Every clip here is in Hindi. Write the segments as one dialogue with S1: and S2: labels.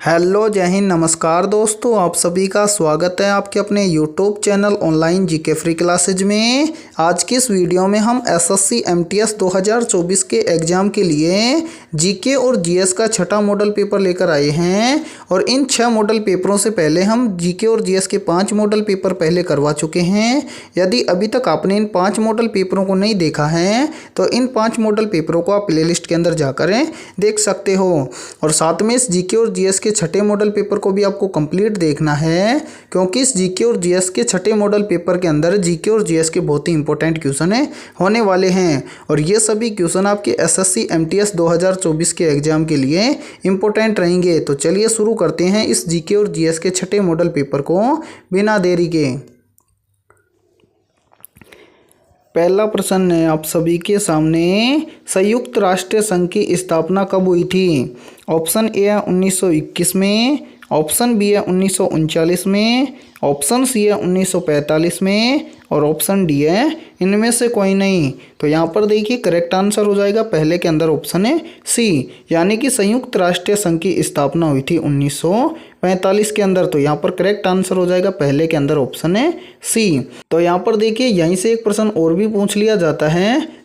S1: हेलो जय हिंद नमस्कार दोस्तों, आप सभी का स्वागत है आपके अपने YouTube channel online GK free classes में। आज की इस वीडियो में हम एसएससी एमटीएस 2024 के एग्ज़ाम के लिए जीके और जीएस का छठा मॉडल पेपर लेकर आए हैं। और इन 6 मॉडल पेपरों से पहले हम जीके और जीएस के 5 मॉडल पेपर पहले करवा चुके हैं। यदि अभी तक आपने इन 5 मॉडल पेपरों को नहीं देखा है तो इन 5 मॉडल पेपरों को आप प्लेलिस्ट के अंदर जाकर देख सकते हो। और साथ में इस जीके और जीएस के छठे मॉडल पेपर को भी आपको कंप्लीट देखना है, क्योंकि इस जीके और जीएस के छठे मॉडल पेपर के अंदर जीके और जीएस के बहुत ही इंपॉर्टेंट क्वेश्चन होने वाले हैं। और ये सभी क्वेश्चन आपके एसएससी एमटीएस 2024 के एग्जाम के लिए इंपॉर्टेंट रहेंगे। तो चलिए शुरू करते हैं इस जीके और जीएस के छठे मॉडल पेपर को बिना देरी के। पहला प्रश्न है आप सभी के सामने, संयुक्त राष्ट्र संघ की स्थापना कब हुई थी? ऑप्शन ए है 1921 में, ऑप्शन बी है 1939 में, ऑप्शन सी है 1945 में और ऑप्शन डी है इनमें से कोई नहीं। तो यहाँ पर देखिए करेक्ट आंसर हो जाएगा पहले के अंदर ऑप्शन है सी, यानी कि संयुक्त राष्ट्र संघ की स्थापना हुई थी 1945 के अंदर। तो यहाँ पर करेक्ट आंसर हो जाएगा पहले के अंदर ऑप्शन है सी। तो यहाँ पर देखिए यहीं से एक प्रश्न और भी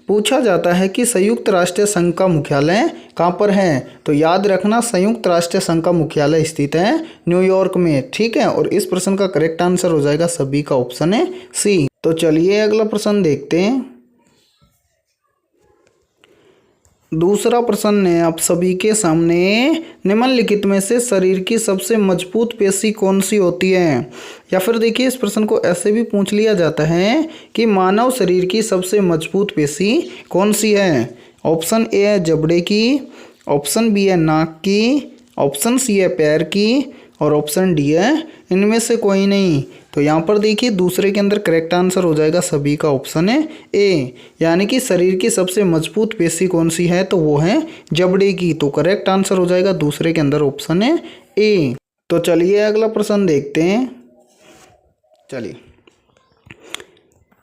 S1: पूछा जाता है कि संयुक्त राष्ट्र संघ का मुख्यालय कहाँ पर है? तो याद रखना संयुक्त राष्ट्र संघ का मुख्यालय स्थित है न्यूयॉर्क में, ठीक है। और इस प्रश्न का करेक्ट आंसर हो जाएगा सभी का ऑप्शन है सी। तो चलिए अगला प्रश्न देखते हैं। दूसरा प्रश्न है आप सभी के सामने, निम्नलिखित में से शरीर की सबसे मजबूत पेशी कौन सी होती है? या फिर देखिए इस प्रश्न को ऐसे भी पूछ लिया जाता है कि मानव शरीर की सबसे मजबूत पेशी कौन सी है? ऑप्शन ए है जबड़े की, ऑप्शन बी है नाक की, ऑप्शन सी है पैर की और ऑप्शन डी है इनमें से कोई नहीं। तो यहाँ पर देखिए दूसरे के अंदर करेक्ट आंसर हो जाएगा सभी का ऑप्शन है ए, यानी कि शरीर की सबसे मजबूत पेशी कौन सी है? तो वो है जबड़े की। तो करेक्ट आंसर हो जाएगा दूसरे के अंदर ऑप्शन है ए। तो चलिए अगला प्रश्न देखते हैं। चलिए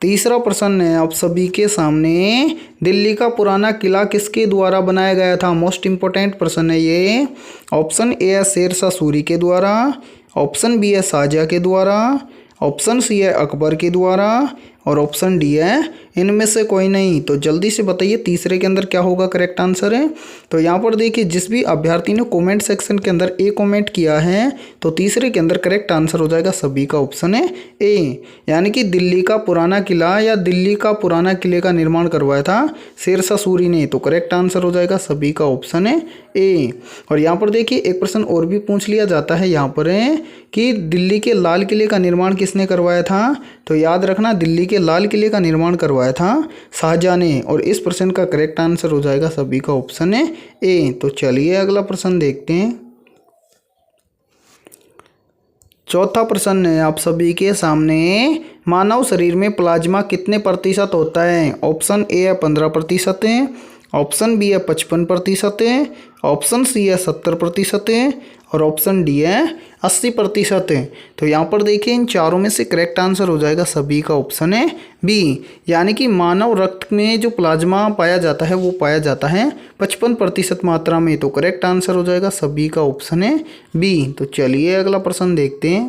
S1: तीसरा प्रश्न है आप सभी के सामने, दिल्ली का पुराना किला किसके द्वारा बनाया गया था? मोस्ट इंपॉर्टेंट प्रश्न है ये। ऑप्शन ए है शेरशाह सूरी के द्वारा, ऑप्शन बी है शाहजहाँ के द्वारा, ऑप्शन सी है अकबर के द्वारा और ऑप्शन डी है इनमें से कोई नहीं। तो जल्दी से बताइए तीसरे के अंदर क्या होगा करेक्ट आंसर है? तो यहाँ पर देखिए जिस भी अभ्यर्थी ने कमेंट सेक्शन के अंदर ए कमेंट किया है तो तीसरे के अंदर करेक्ट आंसर हो जाएगा सभी का ऑप्शन है ए, यानी कि दिल्ली का पुराना किला या दिल्ली का पुराना किले का निर्माण करवाया था शेरशाह सूरी ने। तो करेक्ट आंसर हो जाएगा सभी का ऑप्शन है ए। और यहाँ पर देखिए एक प्रश्न और भी पूछ लिया जाता है यहाँ पर कि दिल्ली के लाल किले का निर्माण किसने करवाया था? तो याद रखना दिल्ली के लाल किले का निर्माण करवाया था शाहजहाँ ने। और इस प्रश्न का करेक्ट आंसर हो जाएगा सभी का ऑप्शन है ए। तो चलिए अगला प्रश्न देखते हैं। चौथा प्रश्न है आप सभी के सामने, मानव शरीर में प्लाज्मा कितने प्रतिशत होता है? ऑप्शन ए है 15%, ऑप्शन बी है 55%, ऑप्शन सी है 70% और ऑप्शन डी है 80%। तो यहाँ पर देखिए इन चारों में से करेक्ट आंसर हो जाएगा सभी का ऑप्शन है बी, यानी कि मानव रक्त में जो प्लाज्मा पाया जाता है वो पाया जाता है 55% मात्रा में। तो करेक्ट आंसर हो जाएगा सभी का ऑप्शन है बी। तो चलिए अगला प्रश्न देखते हैं।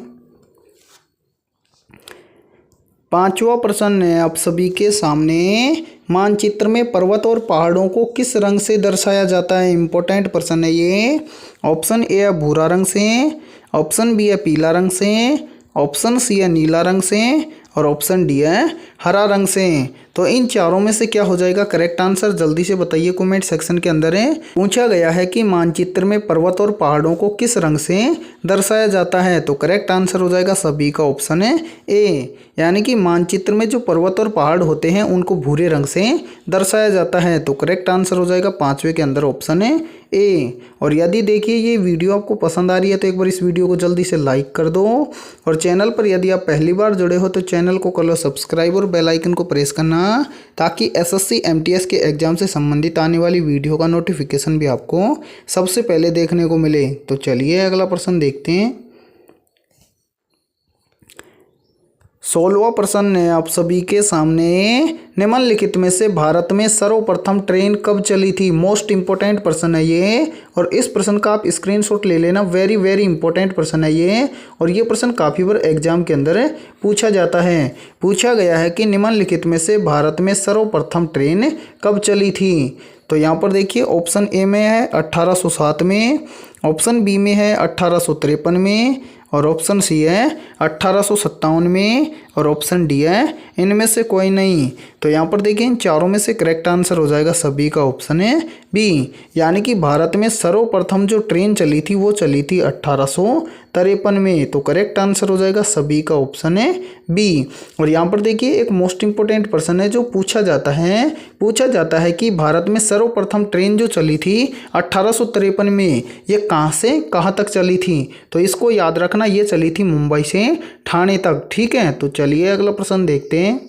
S1: पांचवा प्रश्न है आप सभी के सामने, मानचित्र में पर्वत और पहाड़ों को किस रंग से दर्शाया जाता है? इंपॉर्टेंट प्रश्न है ये। ऑप्शन ए है भूरा रंग से, ऑप्शन बी है पीला रंग से, ऑप्शन सी है नीला रंग से और ऑप्शन डी है हरा रंग से। तो इन चारों में से क्या हो जाएगा करेक्ट आंसर? जल्दी से बताइए कमेंट सेक्शन के अंदर पूछा गया है कि मानचित्र में पर्वत और पहाड़ों को किस रंग से दर्शाया जाता है? तो करेक्ट आंसर हो जाएगा सभी का ऑप्शन है ए, यानी कि मानचित्र में जो पर्वत और पहाड़ होते हैं उनको भूरे रंग से दर्शाया जाता है। तो करेक्ट आंसर हो जाएगा पांचवे के अंदर ऑप्शन है ए। और यदि देखिए ये वीडियो आपको पसंद आ रही है तो एक बार इस वीडियो को जल्दी से लाइक कर दो। और चैनल पर यदि आप पहली बार जुड़े हो तो चैनल को कर लो सब्सक्राइब और बेल आइकन को प्रेस करना, ताकि एसएससी एमटीएस के एग्जाम से संबंधित आने वाली वीडियो का नोटिफिकेशन भी आपको सबसे पहले देखने को मिले। तो चलिए अगला प्रश्न देखते हैं। 16वां प्रश्न है आप सभी के सामने, निम्नलिखित में से भारत में सर्वप्रथम ट्रेन कब चली थी। मोस्ट इंपॉर्टेंट प्रश्न है ये, और इस प्रश्न का आप स्क्रीनशॉट ले लेना। वेरी वेरी इंपॉर्टेंट प्रश्न है ये, और ये प्रश्न काफ़ी बार एग्जाम के अंदर पूछा जाता है। पूछा गया है कि निम्नलिखित में से भारत में सर्वप्रथम ट्रेन कब चली थी। तो यहाँ पर देखिए, ऑप्शन ए में है 1807 में, ऑप्शन बी में है 1853 में, और ऑप्शन सी है 1857 में, और ऑप्शन डी है इनमें से कोई नहीं। तो यहाँ पर देखिए, इन चारों में से करेक्ट आंसर हो जाएगा सभी का ऑप्शन है बी, यानी कि भारत में सर्वप्रथम जो ट्रेन चली थी वो चली थी 1853 में। तो करेक्ट आंसर हो जाएगा सभी का ऑप्शन है बी। और यहाँ पर देखिए, एक मोस्ट इंपॉर्टेंट प्रश्न है जो पूछा जाता है कि भारत में सर्वप्रथम ट्रेन जो चली थी 1853 में, ये कहाँ से कहाँ तक चली थी। तो इसको याद रखना, ये चली थी मुंबई से ठाणे तक। ठीक है, तो चलिए अगला प्रश्न देखते हैं।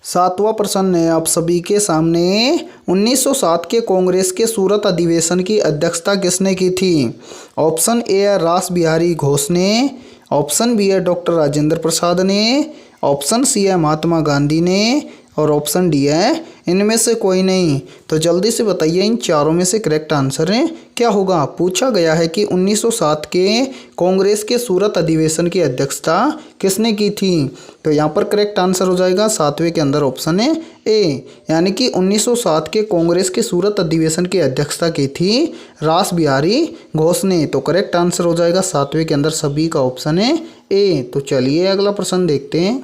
S1: 7वां प्रश्न है आप सभी के सामने, 1907 के कांग्रेस के सूरत अधिवेशन की अध्यक्षता किसने की थी। ऑप्शन ए है रास बिहारी घोष ने, ऑप्शन बी है डॉक्टर राजेंद्र प्रसाद ने, ऑप्शन सी है महात्मा गांधी ने, और ऑप्शन डी है इनमें से कोई नहीं। तो जल्दी से बताइए, इन चारों में से करेक्ट आंसर है क्या होगा। पूछा गया है कि 1907 के कांग्रेस के सूरत अधिवेशन की अध्यक्षता किसने की थी। तो यहाँ पर करेक्ट आंसर हो जाएगा 7वें के अंदर ऑप्शन है ए, यानी कि 1907 के कांग्रेस के सूरत अधिवेशन की अध्यक्षता की थी रास बिहारी घोष ने। तो करेक्ट आंसर हो जाएगा 7वें के अंदर सभी का ऑप्शन है ए। तो चलिए अगला प्रश्न देखते हैं।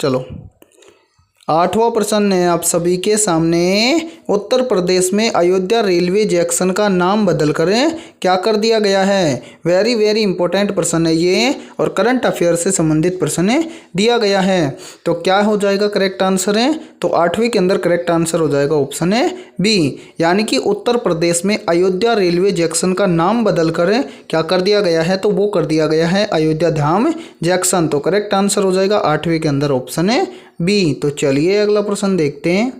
S1: चलो, 8वां प्रश्न है आप सभी के सामने, उत्तर प्रदेश में अयोध्या रेलवे जंक्शन का नाम बदलकर क्या कर दिया गया है। वेरी वेरी इंपॉर्टेंट प्रश्न है ये, और करंट अफेयर से संबंधित प्रश्न दिया गया है। तो क्या हो जाएगा करेक्ट आंसर है। तो 8वीं के अंदर करेक्ट आंसर हो जाएगा ऑप्शन है बी, यानी कि उत्तर प्रदेश में अयोध्या रेलवे जंक्शन का नाम बदलकर क्या कर दिया गया है। तो वो कर दिया गया है अयोध्या धाम जंक्शन। तो करेक्ट आंसर हो जाएगा 8वीं के अंदर ऑप्शन है बी। तो चलिए अगला प्रश्न देखते हैं।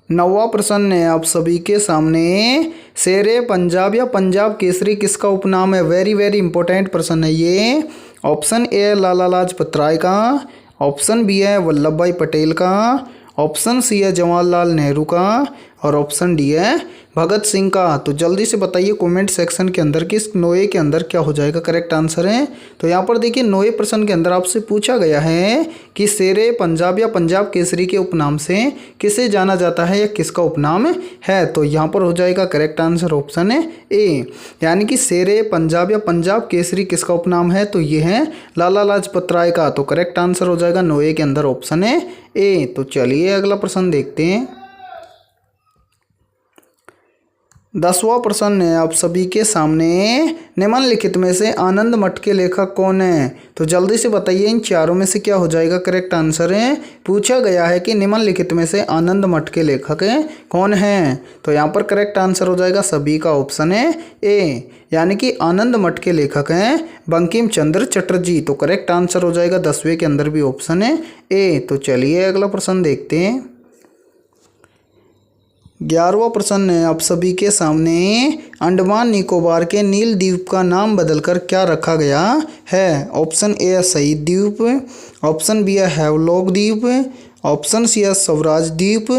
S1: 9वां प्रश्न है आप सभी के सामने, शेरे पंजाब या पंजाब केसरी किसका उपनाम है। वेरी वेरी इंपॉर्टेंट प्रश्न है ये। ऑप्शन ए है लाला लाजपत राय का, ऑप्शन बी है वल्लभ भाई पटेल का, ऑप्शन सी है जवाहरलाल नेहरू का, और ऑप्शन डी है भगत सिंह का। तो जल्दी से बताइए कमेंट सेक्शन के अंदर कि इस नोए के अंदर क्या हो जाएगा करेक्ट आंसर है। तो यहाँ पर देखिए, नोए प्रश्न के अंदर आपसे पूछा गया है कि शेरे पंजाब या पंजाब केसरी के उपनाम से किसे जाना जाता है या किसका उपनाम है। तो यहाँ पर हो जाएगा करेक्ट आंसर ऑप्शन है ए, यानी कि शेरे पंजाब या पंजाब केसरी किसका उपनाम है। तो ये है लाला लाजपत राय का। तो करेक्ट आंसर हो जाएगा नोए के अंदर ऑप्शन है ए। तो चलिए अगला प्रश्न देखते हैं। 10वां प्रश्न है आप सभी के सामने, निम्नलिखित में से आनंद मठ के लेखक कौन है। तो जल्दी से बताइए, इन चारों में से क्या हो जाएगा करेक्ट आंसर है। पूछा गया है कि निम्नलिखित में से आनंद मठ के लेखक कौन हैं। तो यहाँ पर करेक्ट आंसर हो जाएगा सभी का ऑप्शन है ए, यानी कि आनंद मठ के लेखक हैं बंकिम चंद्र चटर्जी। तो करेक्ट आंसर हो जाएगा 10वें के अंदर भी ऑप्शन है ए। तो चलिए अगला प्रश्न देखते हैं। 11वां प्रश्न है आप सभी के सामने, अंडमान निकोबार के नील द्वीप का नाम बदलकर क्या रखा गया है। ऑप्शन ए है शहीद द्वीप, ऑप्शन बी है हैवलॉक द्वीप, ऑप्शन सी है स्वराज द्वीप,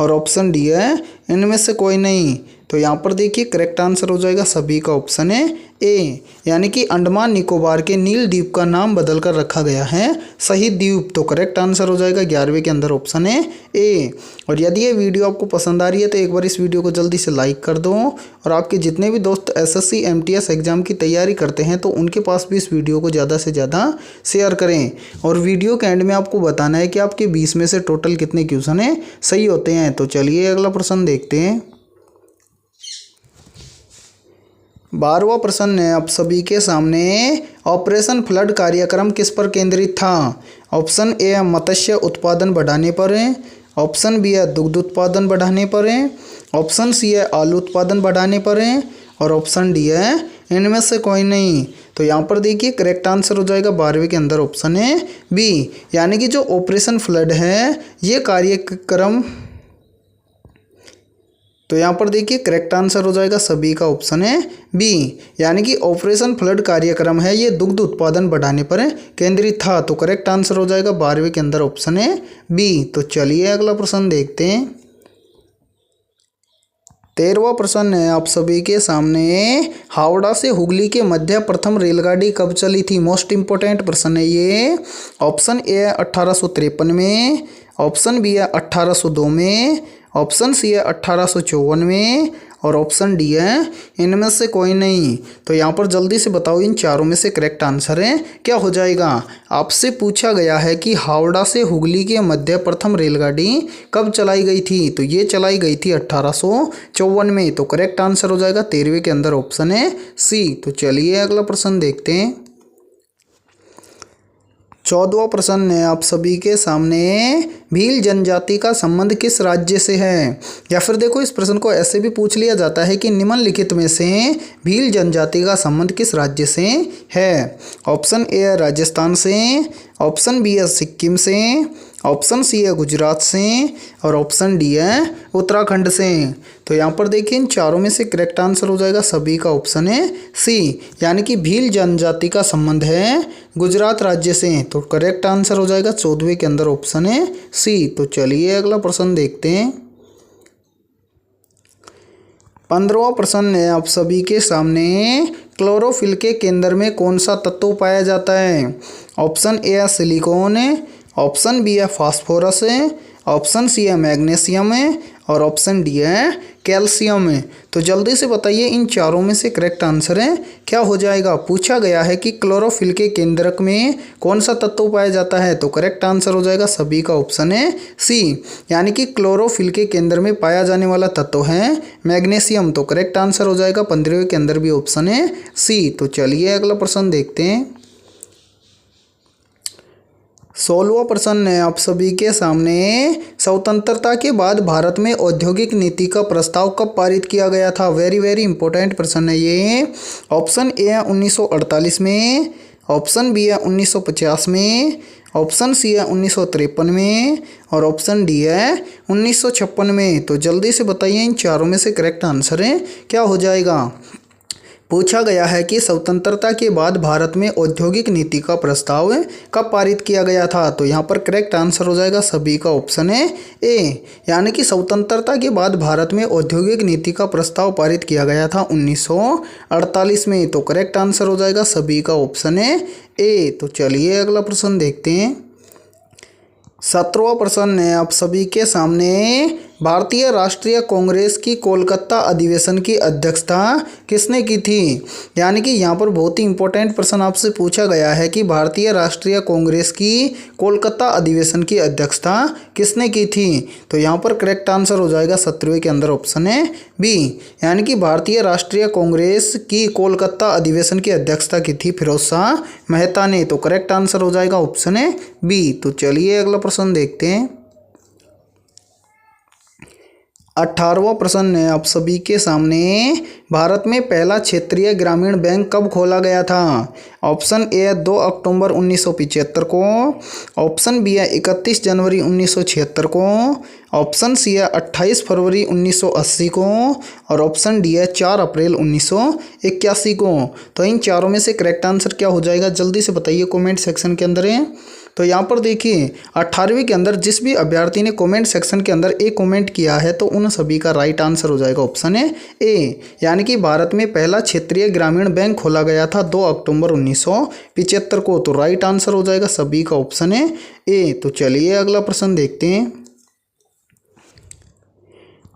S1: और ऑप्शन डी है इनमें से कोई नहीं। तो यहाँ पर देखिए करेक्ट आंसर हो जाएगा सभी का ऑप्शन है ए, यानी कि अंडमान निकोबार के नील द्वीप का नाम बदलकर रखा गया है शहीद द्वीप। तो करेक्ट आंसर हो जाएगा 11वें के अंदर ऑप्शन है ए। और यदि ये वीडियो आपको पसंद आ रही है तो एक बार इस वीडियो को जल्दी से लाइक कर दो, और आपके जितने भी दोस्त एसएससी एमटीएस एग्जाम की तैयारी करते हैं तो उनके पास भी इस वीडियो को ज़्यादा से ज़्यादा शेयर करें। और वीडियो के एंड में आपको बताना है कि आपके 20 में से टोटल कितने क्वेश्चन सही होते हैं। तो चलिए अगला प्रश्न देखते हैं। 12वां प्रश्न है आप सभी के सामने, ऑपरेशन फ्लड कार्यक्रम किस पर केंद्रित था। ऑप्शन ए है मत्स्य उत्पादन बढ़ाने पर है, ऑप्शन बी है दुग्ध उत्पादन बढ़ाने पर है, ऑप्शन सी है आलू उत्पादन बढ़ाने पर है, और ऑप्शन डी है इनमें से कोई नहीं। तो यहाँ पर देखिए करेक्ट आंसर हो जाएगा 12वें के अंदर ऑप्शन है बी, यानी कि जो ऑपरेशन फ्लड है ये कार्यक्रम तो यहाँ पर देखिए करेक्ट आंसर हो जाएगा सभी का ऑप्शन है बी, यानी कि ऑपरेशन फ्लड कार्यक्रम है ये दुग्ध उत्पादन बढ़ाने पर केंद्रित था। तो करेक्ट आंसर हो जाएगा 12वीं के अंदर ऑप्शन है बी। तो चलिए अगला प्रश्न देखते हैं। 13वां प्रश्न है आप सभी के सामने, हावड़ा से हुगली के मध्य प्रथम रेलगाड़ी कब चली थी? मोस्ट इंपोर्टेंट प्रश्न है ये। ऑप्शन ए है 1853 में, ऑप्शन बी है 1802 में, ऑप्शन सी है 1854 में और ऑप्शन डी है इनमें से कोई नहीं। तो यहाँ पर जल्दी से बताओ इन चारों में से करेक्ट आंसर है क्या हो जाएगा। आपसे पूछा गया है कि हावड़ा से हुगली के मध्य प्रथम रेलगाड़ी कब चलाई गई थी? तो ये चलाई गई थी 1854 में। तो करेक्ट आंसर हो जाएगा 13वीं के अंदर ऑप्शन है सी। तो चलिए अगला प्रश्न देखते हैं। 14वां प्रश्न है आप सभी के सामने, भील जनजाति का संबंध किस राज्य से है? या फिर देखो इस प्रश्न को ऐसे भी पूछ लिया जाता है कि निम्नलिखित में से भील जनजाति का संबंध किस राज्य से है? ऑप्शन ए है राजस्थान से, ऑप्शन बी है सिक्किम से, ऑप्शन सी है गुजरात से और ऑप्शन डी है उत्तराखंड से। तो यहाँ पर देखिए इन चारों में से करेक्ट आंसर हो जाएगा सभी का ऑप्शन है सी, यानी कि भील जनजाति का संबंध है गुजरात राज्य से। तो करेक्ट आंसर हो जाएगा 14वीं के अंदर ऑप्शन है सी। तो चलिए अगला प्रश्न देखते हैं। 15वां प्रश्न है आप सभी के सामने, क्लोरोफिल के केंद्र में कौन सा तत्व पाया जाता है? ऑप्शन ए है सिलिकॉन, ऑप्शन बी है फास्फोरस, ऑप्शन सी है मैग्नीशियम और ऑप्शन डी है कैल्शियम। तो जल्दी से बताइए इन चारों में से करेक्ट आंसर है क्या हो जाएगा। पूछा गया है कि क्लोरोफिल के केंद्रक में कौन सा तत्व पाया जाता है? तो करेक्ट आंसर हो जाएगा सभी का ऑप्शन है सी, यानी कि क्लोरोफिल के केंद्र में पाया जाने वाला तत्व है मैग्नीशियम। तो करेक्ट आंसर हो जाएगा 15वीं के अंदर भी ऑप्शन है सी। तो चलिए अगला प्रश्न देखते हैं। 16वां प्रश्न है आप सभी के सामने, स्वतंत्रता के बाद भारत में औद्योगिक नीति का प्रस्ताव कब पारित किया गया था? वेरी वेरी इंपॉर्टेंट प्रश्न है ये। ऑप्शन ए है 1948 में, ऑप्शन बी है 1950 में, ऑप्शन सी है 1953 में और ऑप्शन डी है 1956 में। तो जल्दी से बताइए इन चारों में से करेक्ट आंसर है क्या हो जाएगा। पूछा गया है कि स्वतंत्रता के बाद भारत में औद्योगिक नीति का प्रस्ताव कब पारित किया गया था? तो यहाँ पर करेक्ट आंसर हो जाएगा सभी का ऑप्शन है ए, यानी कि स्वतंत्रता के बाद भारत में औद्योगिक नीति का प्रस्ताव पारित किया गया था 1948 में। तो करेक्ट आंसर हो जाएगा सभी का ऑप्शन है ए। तो चलिए अगला प्रश्न देखते हैं। 17वां प्रश्न है आप सभी के सामने, भारतीय राष्ट्रीय कांग्रेस की कोलकाता अधिवेशन की अध्यक्षता किसने की थी? यानी कि यहाँ पर बहुत ही इंपॉर्टेंट प्रश्न आपसे पूछा गया है कि भारतीय राष्ट्रीय कांग्रेस की कोलकाता अधिवेशन की अध्यक्षता किसने की थी? तो यहाँ पर करेक्ट आंसर हो जाएगा 17वें के अंदर ऑप्शन है बी, यानी कि भारतीय राष्ट्रीय कांग्रेस की कोलकाता अधिवेशन की अध्यक्षता की थी फिरोज शाह मेहता ने। तो करेक्ट आंसर हो जाएगा ऑप्शन है बी। तो चलिए अगला प्रश्न देखते हैं। 18वां प्रश्न है आप सभी के सामने, भारत में पहला क्षेत्रीय ग्रामीण बैंक कब खोला गया था? ऑप्शन ए है 2 अक्टूबर 1975 को, ऑप्शन बी है 31 जनवरी 1976 को, ऑप्शन सी है 28 फरवरी 1980 को और ऑप्शन डी है 4 अप्रैल 1981 को। तो इन चारों में से करेक्ट आंसर क्या हो जाएगा जल्दी से बताइए कमेंट सेक्शन के अंदर है। तो यहाँ पर देखिए 18वीं के अंदर जिस भी अभ्यर्थी ने कमेंट सेक्शन के अंदर ए कमेंट किया है तो उन सभी का राइट आंसर हो जाएगा ऑप्शन है ए, यानी कि भारत में पहला क्षेत्रीय ग्रामीण बैंक खोला गया था 2 अक्टूबर 1975 को। तो राइट आंसर हो जाएगा सभी का ऑप्शन है ए। तो चलिए अगला प्रश्न देखते हैं।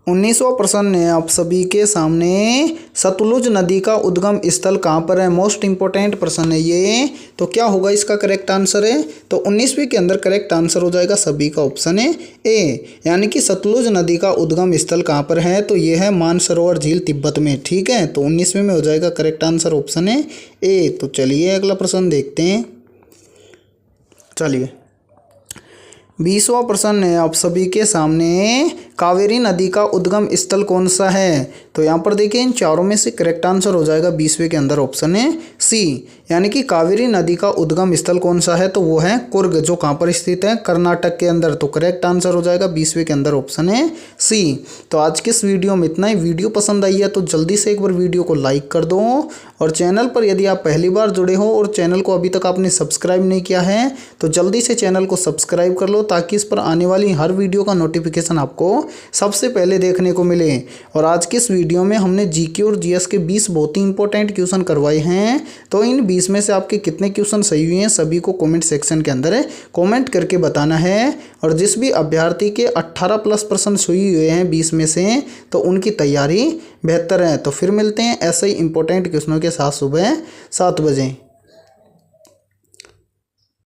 S1: 19वां प्रश्न है आप सभी के सामने, सतलुज नदी का उद्गम स्थल कहाँ पर है? मोस्ट इंपॉर्टेंट प्रश्न है ये। तो क्या होगा इसका करेक्ट आंसर है? तो 19वीं के अंदर करेक्ट आंसर हो जाएगा सभी का ऑप्शन है ए, यानी कि सतलुज नदी का उद्गम स्थल कहाँ पर है? तो ये है मानसरोवर झील तिब्बत में। ठीक है, तो 19वीं में हो जाएगा करेक्ट आंसर ऑप्शन है ए। तो चलिए अगला प्रश्न देखते हैं। चलिए 20वां प्रश्न है आप सभी के सामने, कावेरी नदी का उद्गम स्थल कौन सा है? तो यहाँ पर देखिए इन चारों में से करेक्ट आंसर हो जाएगा 20वें के अंदर ऑप्शन है सी, यानी कि कावेरी नदी का उद्गम स्थल कौन सा है? तो वो है कुर्ग, जो कहाँ पर स्थित है? कर्नाटक के अंदर। तो करेक्ट आंसर हो जाएगा 20वें के अंदर ऑप्शन है सी। तो आज के इस वीडियो में इतना ही। वीडियो पसंद आई है तो जल्दी से एक बार वीडियो को लाइक कर दो, और चैनल पर यदि आप पहली बार जुड़े हो और चैनल को अभी तक आपने सब्सक्राइब नहीं किया है तो जल्दी से चैनल को सब्सक्राइब कर लो, ताकि इस पर आने वाली हर वीडियो का नोटिफिकेशन आपको सबसे पहले देखने को मिले। और आज के इस वीडियो में हमने जीके और जीएस के 20 बहुत ही इंपॉर्टेंट क्वेश्चन करवाए हैं। तो इन 20 में से आपके कितने क्वेश्चन सही हुए हैं सभी को कमेंट सेक्शन के अंदर कमेंट करके बताना है। और जिस भी अभ्यर्थी के 18+ % सही हुए हैं 20 में से, तो उनकी तैयारी बेहतर है। तो फिर मिलते हैं ऐसे ही इंपॉर्टेंट क्वेश्चनों के साथ सुबह 7 बजे।